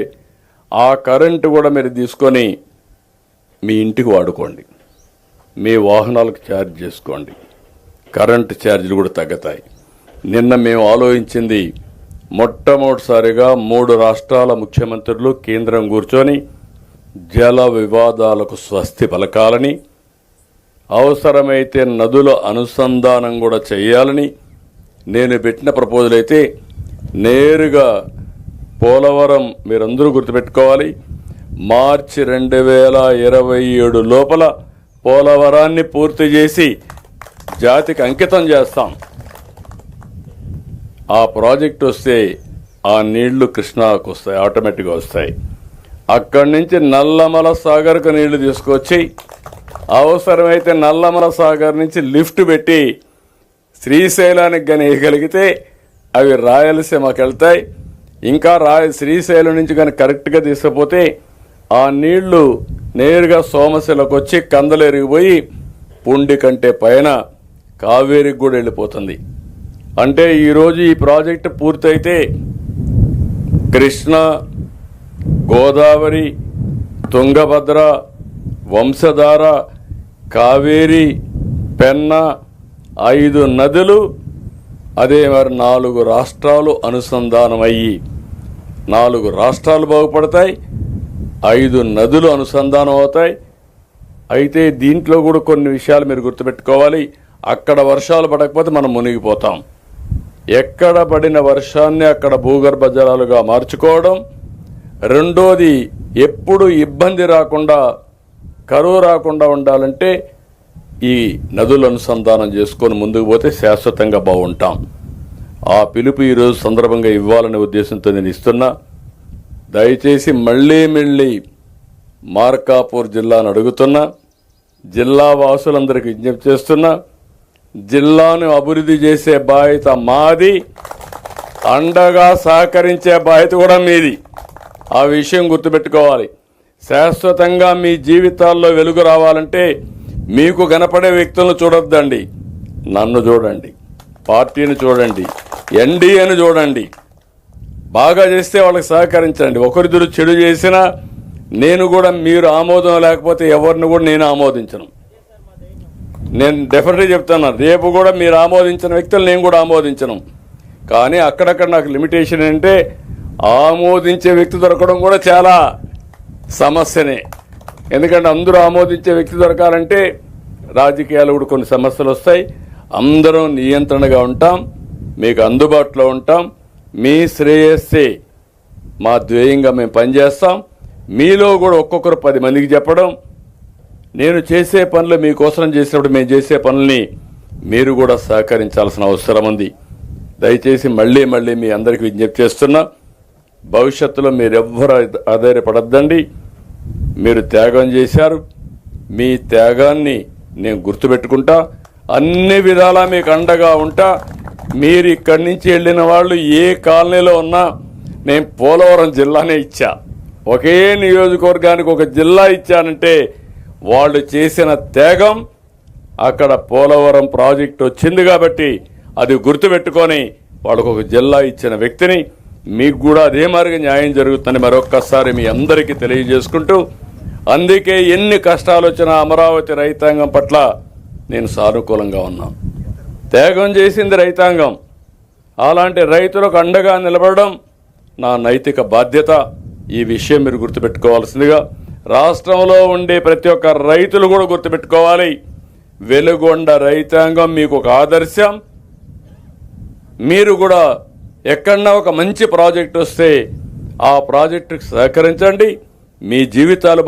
ఆ కరెంటు కూడా మీరు తీసుకొని మీ ఇంటికి వాడుకోండి. మీ వాహనాలకు ఛార్జ్ చేసుకోండి. కరెంటు ఛార్జీలు కూడా తగ్గుతాయి. నిన్న మేము ఆలోచించింది, మొట్టమొదటిసారిగా 3 రాష్ట్రాల ముఖ్యమంత్రులు కేంద్రం కూర్చొని జల వివాదాలకు స్వస్తి పలకాలని, అవసరమైతే నదుల అనుసంధానం కూడా చేయాలని నేను పెట్టిన ప్రపోజల్ అయితే నేరుగా పోలవరం మీరందరూ గుర్తుపెట్టుకోవాలి, మార్చి 2027 లోపల పోలవరాన్ని పూర్తి చేసి జాతికి అంకితం చేస్తాం. ఆ ప్రాజెక్ట్ వస్తే ఆ నీళ్లు కృష్ణాకు వస్తాయి, ఆటోమేటిక్గా వస్తాయి. అక్కడి నుంచి నల్లమల సాగర్కు నీళ్లు తీసుకొచ్చి అవసరమైతే నల్లమల సాగర్ నుంచి లిఫ్ట్ పెట్టి శ్రీశైలానికి కానీ వేయగలిగితే అవి రాయలసీమకి వెళ్తాయి. ఇంకా శ్రీశైలం నుంచి కానీ కరెక్ట్గా తీసుకుపోతే ఆ నీళ్లు నేరుగా సోమశిలకు వచ్చి కందలేరిగిపోయి పుండి కంటే పైన కావేరికి కూడా వెళ్ళిపోతుంది. అంటే ఈరోజు ఈ ప్రాజెక్టు పూర్తయితే కృష్ణ, గోదావరి, తుంగభద్ర, వంశధార, కావేరి, పెన్న 5 నదులు, అదే మరి 4 రాష్ట్రాలు అనుసంధానమయ్యి 4 రాష్ట్రాలు బాగుపడతాయి, 5 నదులు అనుసంధానం అవుతాయి. అయితే దీంట్లో కూడా కొన్ని విషయాలు మీరు గుర్తుపెట్టుకోవాలి. అక్కడ వర్షాలు పడకపోతే మనం మునిగిపోతాం. ఎక్కడ పడిన వర్షాన్ని అక్కడ భూగర్భ జలాలుగా మార్చుకోవడం. రెండోది, ఎప్పుడు ఇబ్బంది రాకుండా, కరువు రాకుండా ఉండాలంటే ఈ నదుల అనుసంధానం చేసుకొని ముందుకు పోతే శాశ్వతంగా బాగుంటాం. ఆ పిలుపు ఈరోజు సందర్భంగా ఇవ్వాలనే ఉద్దేశంతో నేను ఇస్తున్నా. దయచేసి మళ్ళీ మార్కాపూర్ జిల్లాను అడుగుతున్నా, జిల్లా వాసులందరికీ విజ్ఞప్తి చేస్తున్నా, జిల్లాను అభివృద్ధి చేసే బాధ్యత మాది, అండగా సహకరించే బాధ్యత కూడా మీది. ఆ విషయం గుర్తుపెట్టుకోవాలి. శాశ్వతంగా మీ జీవితాల్లో వెలుగు రావాలంటే మీకు కనపడే వ్యక్తులను చూడొద్దండి, నన్ను చూడండి, పార్టీని చూడండి, ఎన్డీఏను చూడండి. బాగా చేస్తే వాళ్ళకి సహకరించండి. ఒకరిద్దరు చెడు చేసినా నేను కూడా, మీరు ఆమోదం లేకపోతే ఎవరిని కూడా నేను ఆమోదించను. నేను డెఫినెట్గా చెప్తాను, రేపు కూడా మీరు ఆమోదించిన వ్యక్తులు నేను కూడా ఆమోదించను. కానీ అక్కడక్కడ నాకు లిమిటేషన్ ఏంటంటే ఆమోదించే వ్యక్తి దొరకడం కూడా చాలా సమస్యనే. ఎందుకంటే అందరూ ఆమోదించే వ్యక్తి దొరకాలంటే రాజకీయాలు కూడా కొన్ని సమస్యలు వస్తాయి. అందరం నియంత్రణగా ఉంటాం, మీకు అందుబాటులో ఉంటాం. మీ శ్రేయస్సే మా ధ్యేయంగా మేము పనిచేస్తాం. మీలో కూడా ఒక్కొక్కరు 10 మందికి చెప్పడం, నేను చేసే పనులు మీకోసం చేసినప్పుడు మేము చేసే పనుల్ని మీరు కూడా సహకరించాల్సిన అవసరం ఉంది. దయచేసి మళ్ళీ మీ అందరికీ విజ్ఞప్తి చేస్తున్నా, భవిష్యత్తులో మీరెవ్వరూ ఆధారపడద్దండి. మీరు త్యాగం చేశారు, మీ త్యాగాన్ని నేను గుర్తుపెట్టుకుంటా, అన్ని విధాలా మీకు అండగా ఉంటా. మీరు ఇక్కడి నుంచి వెళ్ళిన వాళ్ళు ఏ కాలనీలో ఉన్నా నేను పోలవరం జిల్లానే ఇచ్చా. ఒకే నియోజకవర్గానికి ఒక జిల్లా ఇచ్చానంటే వాళ్ళు చేసిన త్యాగం. అక్కడ పోలవరం ప్రాజెక్టు వచ్చింది కాబట్టి అది గుర్తుపెట్టుకొని వాళ్ళకు ఒక జిల్లా ఇచ్చిన వ్యక్తిని. మీకు కూడా అదే మార్గం న్యాయం జరుగుతుందని మరొక్కసారి మీ అందరికీ తెలియజేసుకుంటూ, అందుకే ఎన్ని కష్టాలు వచ్చినా అమరావతి రైతాంగం పట్ల నేను సానుకూలంగా ఉన్నాను. త్యాగం చేసింది రైతాంగం. అలాంటి రైతులకు అండగా నిలబడడం నా నైతిక బాధ్యత. ఈ విషయం మీరు గుర్తుపెట్టుకోవాల్సిందిగా రాష్ట్రంలో ఉండే ప్రతి ఒక్క రైతులు కూడా గుర్తుపెట్టుకోవాలి. వెలుగొండ రైతాంగం మీకు ఒక ఆదర్శం. మీరు కూడా ఎక్కడన్నా ఒక మంచి ప్రాజెక్టు వస్తే ఆ ప్రాజెక్టుకు సహకరించండి. మీ జీవితాలు